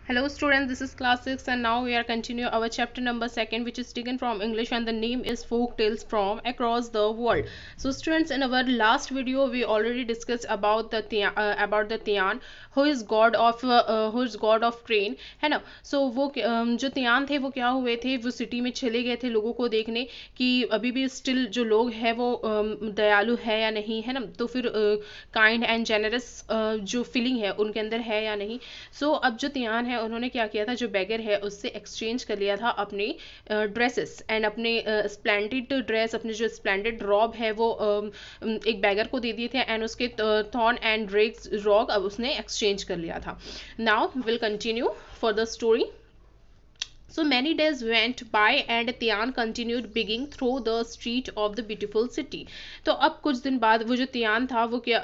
Hello students, this is class 6 and now we are continuing our chapter number 2 which is taken from English and the name is Folk Tales from Across the World. So students, in our last video we already discussed about the Tian who is god of train, है ना. So वो जो Tian थे वो क्या हुए थे, वो सिटी में चले गए थे लोगों को देखने कि अभी भी स्टिल जो लोग हैं वो दयालु है या नहीं, है ना. तो फिर काइंड एंड जेनरस जो फीलिंग है उनके अंदर है या नहीं. सो अब जो तियान है उन्होंने क्या किया था, जो बैगर है उससे एक्सचेंज कर लिया था अपने ड्रेसेस एंड अपने स्प्लेंडेड ड्रेस, अपने जो स्प्लेंडेड रॉब है वो एक बैगर को दे दिए थे एंड उसके थॉर्न एंड ड्रेक्स रॉग अब उसने एक्सचेंज कर लिया था. Now will continue for the story. So many days went by and Tian continued begging through the street of the beautiful city. तो अब कुछ दिन बाद वो जो तियान था वो क्या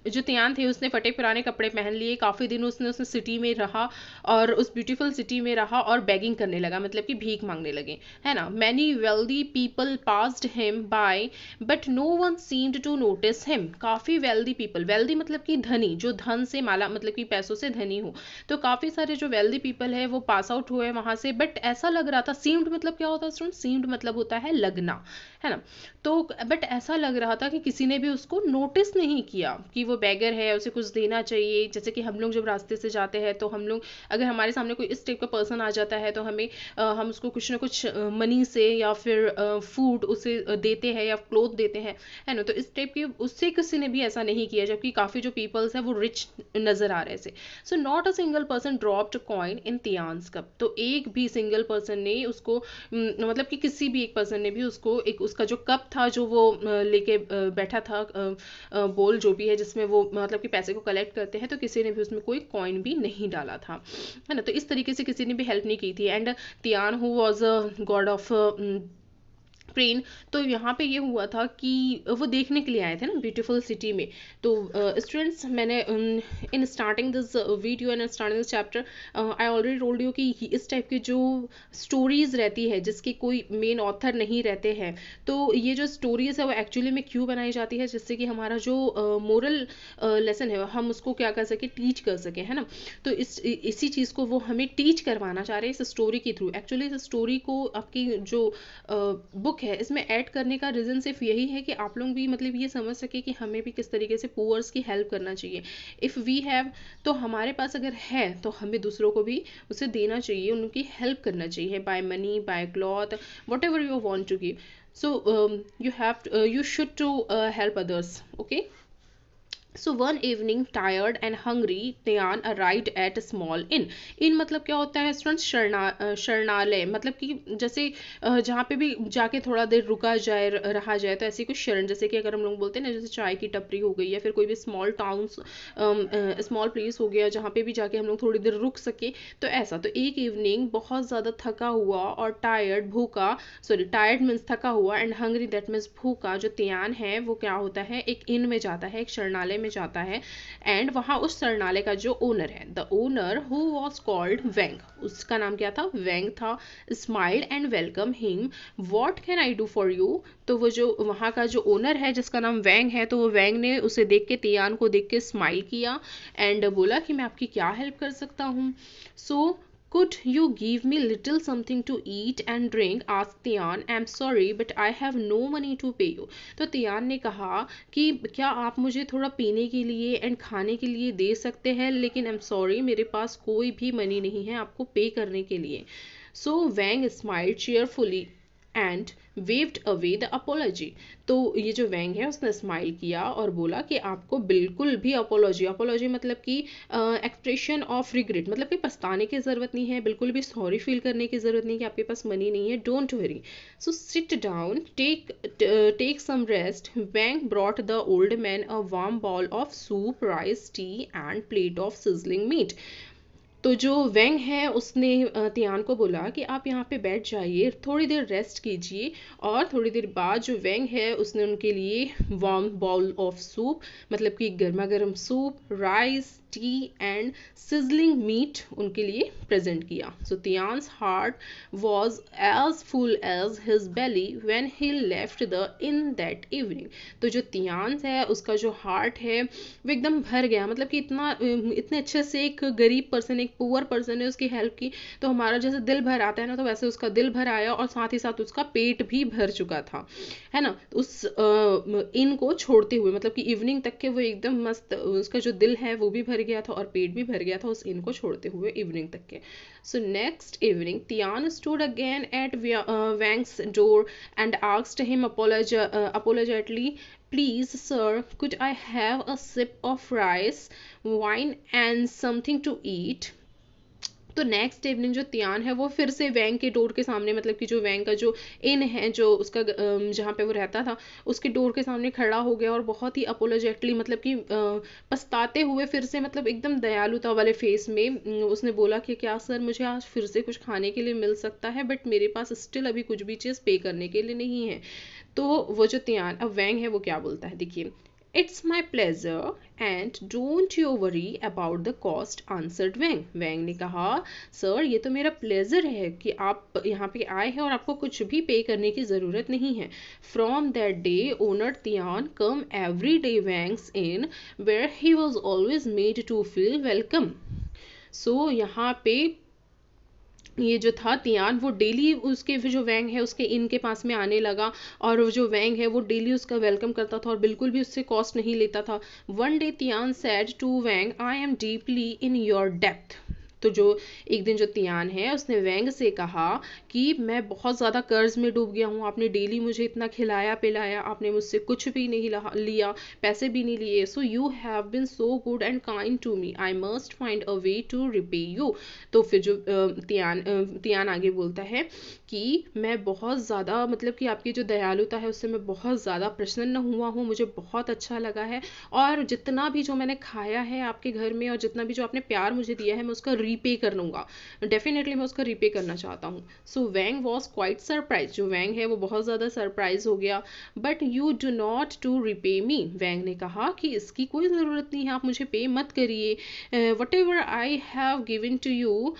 जो तियान थे उसने फटे पुराने कपड़े पहन लिए, काफ़ी दिन उसने उसने सिटी में रहा और उस ब्यूटीफुल सिटी में रहा और बेगिंग करने लगा, मतलब कि भीख मांगने लगे, है ना. Many wealthy people passed him by but no one seemed to notice him. काफ़ी वेल्दी पीपल, वेल्दी मतलब कि धनी, जो धन से माला, मतलब कि पैसों से धनी हो. तो काफ़ी सारे जो वेल्दी पीपल है वो पास आउट हुए वहाँ से, बट ऐसा लग रहा था, सीम्ड मतलब क्या होता है स्टूडेंट, सीम्ड मतलब होता है लगना, है ना. तो बट ऐसा लग रहा था कि किसी ने भी उसको नोटिस नहीं किया कि वो बैगर है, उसे कुछ देना चाहिए. जैसे कि हम लोग जब रास्ते से जाते हैं तो हम लोग, अगर हमारे सामने कोई इस टाइप का पर्सन आ जाता है तो हमें हम उसको कुछ ना कुछ मनी से या फिर फूड उसे देते हैं या क्लोथ देते हैं, है ना. तो इस टाइप की उससे किसी ने भी ऐसा नहीं किया, जबकि काफ़ी जो पीपल्स है वो रिच नज़र आ रहे थे. So not a single person dropped coin in Tian's cup. तो एक भी सिंगल पर्सन ने उसको मतलब कि किसी भी एक पर्सन ने भी उसको एक उसका जो कप था जो वो लेके बैठा था, बोल जो भी है जिसमें वो मतलब कि पैसे को कलेक्ट करते हैं, तो किसी ने भी उसमें कोई कॉइन भी नहीं डाला था, है ना. तो इस तरीके से किसी ने भी हेल्प नहीं की थी. And Tian who was a God of train, तो यहाँ पे ये हुआ था कि वो देखने के लिए आए थे ना ब्यूटीफुल सिटी में. तो स्टूडेंट्स, मैंने in starting this video and starting this chapter I already told you कि इस टाइप की जो स्टोरीज रहती है जिसकी कोई मेन ऑथर नहीं रहते हैं, तो ये जो स्टोरीज है वो एक्चुअली में क्यों बनाई जाती है, जिससे कि हमारा जो मोरल लेसन है हम उसको क्या कर सके, टीच कर सके, है ना. तो इसी चीज़ को वो हमें टीच करवाना चाह रहे हैं इस स्टोरी के थ्रू. एक्चुअली इस स्टोरी को आपकी जो बुक है इसमें ऐड करने का रीज़न सिर्फ यही है कि आप लोग भी मतलब ये समझ सके कि हमें भी किस तरीके से पुअर्स की हेल्प करना चाहिए. इफ़ वी हैव, तो हमारे पास अगर है तो हमें दूसरों को भी उसे देना चाहिए, उनकी हेल्प करना चाहिए by money, by cloth, whatever you want to give. So you should to help others, okay. So one evening, tired and hungry, Tian arrived at a small inn. इन मतलब क्या होता है स्टूडेंट्स, शरणालय, मतलब कि जैसे जहाँ पे भी जाके थोड़ा देर रुका जाए, रहा जाए, तो ऐसी कुछ शरण, जैसे कि अगर हम लोग बोलते हैं ना, जैसे चाय की टपरी हो गई या फिर कोई भी स्मॉल टाउन्स, स्मॉल प्लेस हो गया जहाँ पे भी जाके हम लोग थोड़ी देर रुक सके, तो ऐसा. तो एक इवनिंग बहुत ज़्यादा थका हुआ और टायर्ड, भूखा, सॉरी टायर्ड मीन्स थका हुआ, एंड हंग्री दैट मीन्स भूखा, जो तियान है वो क्या होता है, एक इन में जाता है, एक शरणालय में जाता है. एंड वहाँ उस शरणालय का जो ओनर है, the owner who was called वेंग, उसका नाम क्या था, वेंग था. Smiled and welcome him, what can I do for you. तो वो जो वहाँ का जो ओनर है जिसका नाम वेंग है, तो वो वेंग ने उसे देख के, तियान को देख के स्माइल किया एंड बोला कि मैं आपकी क्या हेल्प कर सकता हूँ. सो could you give me little something to eat and drink, asked Tian. I'm sorry but I have no money to pay you. तो तियान ने कहा कि क्या आप मुझे थोड़ा पीने के लिए एंड खाने के लिए दे सकते हैं, लेकिन I'm sorry मेरे पास कोई भी मनी नहीं है आपको पे करने के लिए. So Wang smiled cheerfully and waived away the apology. तो ये जो वेंग है उसने स्माइल किया और बोला कि आपको बिल्कुल भी अपोलॉजी मतलब कि एक्सप्रेशन ऑफ रिग्रेट, मतलब कि पछताने की ज़रूरत नहीं है, बिल्कुल भी सॉरी फील करने की ज़रूरत नहीं कि आपके पास मनी नहीं है. Don't worry, so sit down, take some rest. Weng brought the old man a warm bowl of soup, rice, tea and plate of sizzling meat. तो जो वेंग है उसने तियान को बोला कि आप यहाँ पे बैठ जाइए, थोड़ी देर रेस्ट कीजिए. और थोड़ी देर बाद जो वेंग है उसने उनके लिए वार्म बाउल ऑफ सूप, मतलब कि गर्मा गर्म soup, rice, tea and sizzling meat उनके लिए प्रेजेंट किया. So Tian's heart was as full as his belly when he left the inn that evening. तो जो तियान्स है उसका जो हार्ट है वो एकदम भर गया, मतलब कि इतने अच्छे से एक गरीब पर्सन, एक पुअर पर्सन ने उसकी हेल्प की तो हमारा जैसे दिल भर आता है ना, तो वैसे उसका दिल भर आया और साथ ही साथ उसका पेट भी भर चुका था, है ना। उस इन को छोड़ते हुए, मतलब कि इवनिंग तक के वो एकदम मस्त, उसका जो दिल है वो भी भर गया था और पेट भी भर गया था उस इन को छोड़ते हुए इवनिंग तक के। So next evening Tian stood again at Wang's door and asked him apologetically, please sir, could I have a sip of rice, wine and something to eat? तो नेक्स्ट इवनिंग जो तियान है वो फिर से वैंग के door के सामने, मतलब कि जो वैंग का जो इन है, जो उसका जहाँ पे वो रहता था, उसके डोर के सामने खड़ा हो गया और बहुत ही अपोलोजेटली, मतलब कि पछताते हुए फिर से, मतलब एकदम दयालुता वाले फेस में उसने बोला कि क्या सर, मुझे आज फिर से कुछ खाने के लिए मिल सकता है, बट मेरे पास स्टिल अभी कुछ भी चीज़ पे करने के लिए नहीं है। तो वो जो तियान, अब वैंग है वो क्या बोलता है, देखिए, It's my pleasure and don't you worry about the cost, answered Wang. Wang ने कहा, सर ये तो मेरा प्लेजर है कि आप यहाँ पे आए हैं और आपको कुछ भी पे करने की ज़रूरत नहीं है. From that day, owner Tian come every day Wang's inn, where he was always made to feel welcome. So यहाँ पे ये जो था तियान, वो डेली उसके जो वैंग है उसके इन के पास में आने लगा और वो जो वैंग है वो डेली उसका वेलकम करता था और बिल्कुल भी उससे कॉस्ट नहीं लेता था. One day Tian said to Wang, I am deeply in your depth. तो जो एक दिन जो तियान है उसने वैंग से कहा कि मैं बहुत ज़्यादा कर्ज में डूब गया हूँ, आपने डेली मुझे इतना खिलाया पिलाया, आपने मुझसे कुछ भी नहीं लिया, पैसे भी नहीं लिए, so you have been so good and kind to me, I must find a way to repay you. तो फिर जो तियान आगे बोलता है कि मैं बहुत ज़्यादा, मतलब कि आपकी जो दयालुता है उससे मैं बहुत ज़्यादा प्रसन्न हुआ हूँ, मुझे बहुत अच्छा लगा है और जितना भी जो मैंने खाया है आपके घर में और जितना भी जो आपने प्यार मुझे दिया है मैं उसका रीपे कर लूँगा, डेफिनेटली मैं उसका रीपे करना चाहता हूँ. So Wang was quite surprise, जो वैंग है वो बहुत ज़्यादा सरप्राइज हो गया. But you do not to repay me, Wang ने कहा कि इसकी कोई ज़रूरत नहीं है, आप मुझे पे मत करिए. Whatever I have given to you,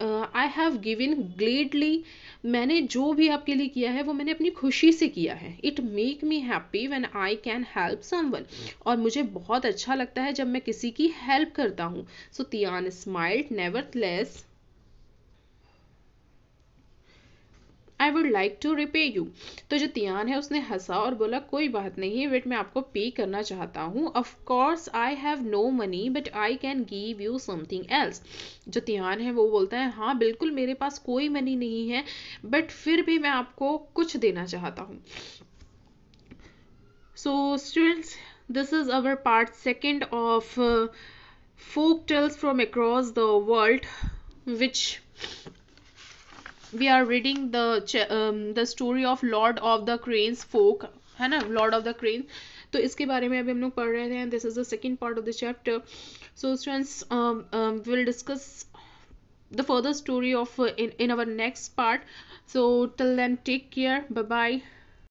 I have given gladly, मैंने जो भी आपके लिए किया है वो मैंने अपनी खुशी से किया है. It make me happy when I can help someone, और मुझे बहुत अच्छा लगता है जब मैं किसी की हेल्प करता हूँ. So Tian smiled, nevertheless I would like to repay you. तो जो तियान है उसने हंसा और बोला कोई बात नहीं, बट मैं आपको पे करना चाहता हूँ. Of course I have no money but I can give you something else. जो तियान है वो बोलता है हाँ बिल्कुल मेरे पास कोई मनी नहीं है, बट फिर भी मैं आपको कुछ देना चाहता हूँ. So students, this is our part second of folk tales from across the world, which we are reading the story of Lord of the Cranes folk, है ना, Lord of the Cranes. तो इसके बारे में अभी हम लोग पढ़ रहे थे. This is the second part of the chapter. So students, we'll discuss the further story of in our next part. So till then, take care, bye bye.